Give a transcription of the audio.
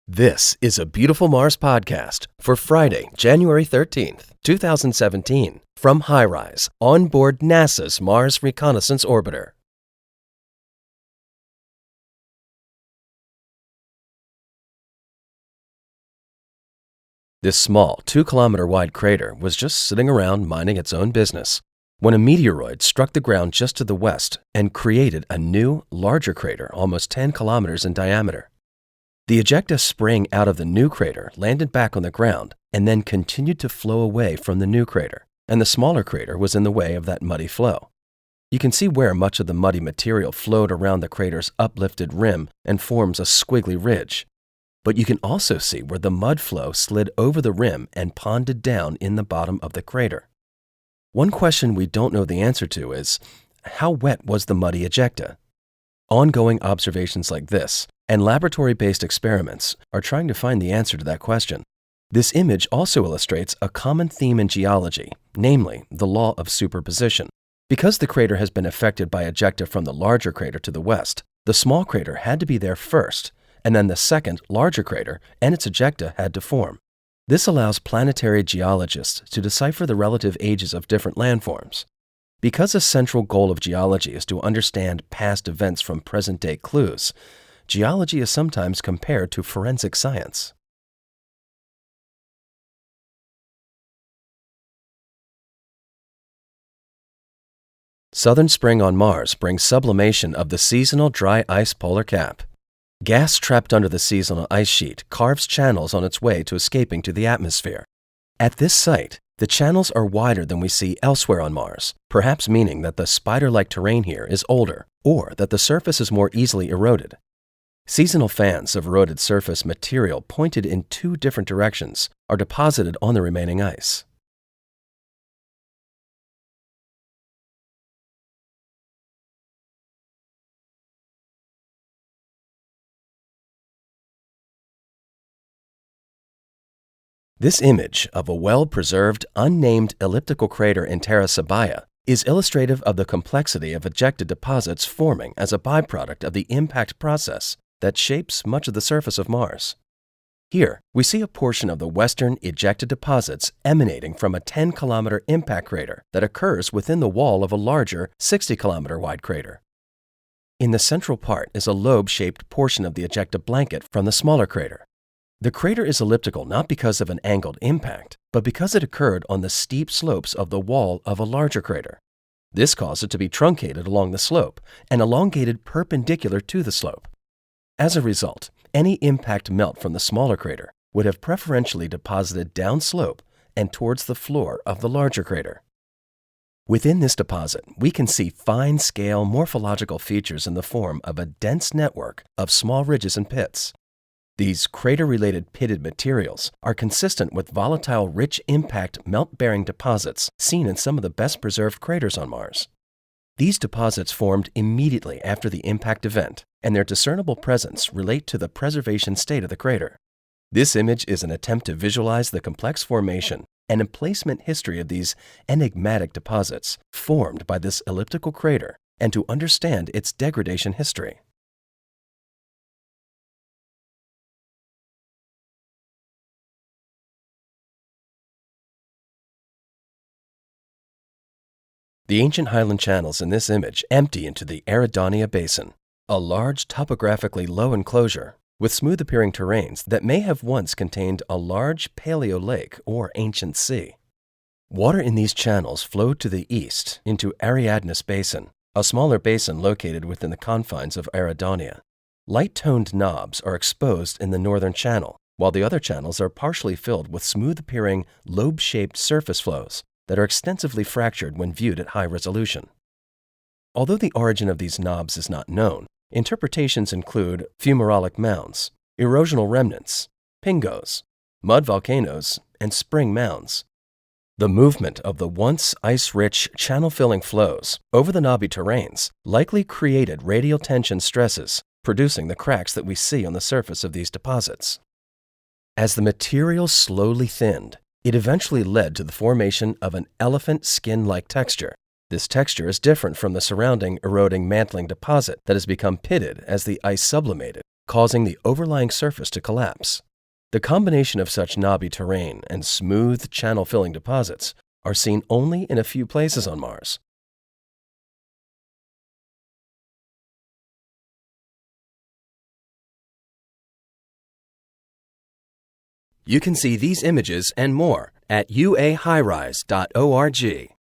This is a Beautiful Mars podcast for Friday, January 13th, 2017, from HIRISE on board NASA's Mars Reconnaissance Orbiter. This small, 2-kilometer wide crater was just sitting around minding its own business when a meteoroid struck the ground just to the west and created a new, larger crater almost 10 kilometers in diameter. The ejecta sprang out of the new crater, landed back on the ground, and then continued to flow away from the new crater, and the smaller crater was in the way of that muddy flow. You can see where much of the muddy material flowed around the crater's uplifted rim and forms a squiggly ridge. But you can also see where the mud flow slid over the rim and ponded down in the bottom of the crater. One question we don't know the answer to is, how wet was the muddy ejecta? Ongoing observations like this and laboratory-based experiments are trying to find the answer to that question. This image also illustrates a common theme in geology, namely the law of superposition. Because the crater has been affected by ejecta from the larger crater to the west, the small crater had to be there first, and then the second, larger crater and its ejecta had to form. This allows planetary geologists to decipher the relative ages of different landforms. Because a central goal of geology is to understand past events from present-day clues, geology is sometimes compared to forensic science. Southern spring on Mars brings sublimation of the seasonal dry ice polar cap. Gas trapped under the seasonal ice sheet carves channels on its way to escaping to the atmosphere. At this site, the channels are wider than we see elsewhere on Mars, perhaps meaning that the spider-like terrain here is older, or that the surface is more easily eroded. Seasonal fans of eroded surface material pointed in two different directions are deposited on the remaining ice. This image of a well-preserved, unnamed elliptical crater in Terra Sabaya is illustrative of the complexity of ejecta deposits forming as a byproduct of the impact process that shapes much of the surface of Mars. Here, we see a portion of the western ejecta deposits emanating from a 10-kilometer impact crater that occurs within the wall of a larger 60-kilometer wide crater. In the central part is a lobe-shaped portion of the ejecta blanket from the smaller crater. The crater is elliptical not because of an angled impact, but because it occurred on the steep slopes of the wall of a larger crater. This caused it to be truncated along the slope and elongated perpendicular to the slope. As a result, any impact melt from the smaller crater would have preferentially deposited downslope and towards the floor of the larger crater. Within this deposit, we can see fine-scale morphological features in the form of a dense network of small ridges and pits. These crater-related pitted materials are consistent with volatile rich impact melt-bearing deposits seen in some of the best-preserved craters on Mars. These deposits formed immediately after the impact event, and their discernible presence relate to the preservation state of the crater. This image is an attempt to visualize the complex formation and emplacement history of these enigmatic deposits formed by this elliptical crater and to understand its degradation history. The ancient highland channels in this image empty into the Eridanea Basin, a large topographically low enclosure with smooth-appearing terrains that may have once contained a large paleo lake or ancient sea. Water in these channels flowed to the east into Ariadnes Basin, a smaller basin located within the confines of Eridanea. Light-toned knobs are exposed in the northern channel, while the other channels are partially filled with smooth-appearing, lobe-shaped surface flows that are extensively fractured when viewed at high resolution. Although the origin of these knobs is not known, interpretations include fumarolic mounds, erosional remnants, pingos, mud volcanoes, and spring mounds. The movement of the once ice-rich, channel-filling flows over the knobby terrains likely created radial tension stresses, producing the cracks that we see on the surface of these deposits. As the material slowly thinned, it eventually led to the formation of an elephant skin-like texture. This texture is different from the surrounding eroding mantling deposit that has become pitted as the ice sublimated causing the overlying surface to collapse. The combination of such knobby terrain and smooth, channel-filling deposits are seen only in a few places on Mars. You can see these images and more at uahirise.org.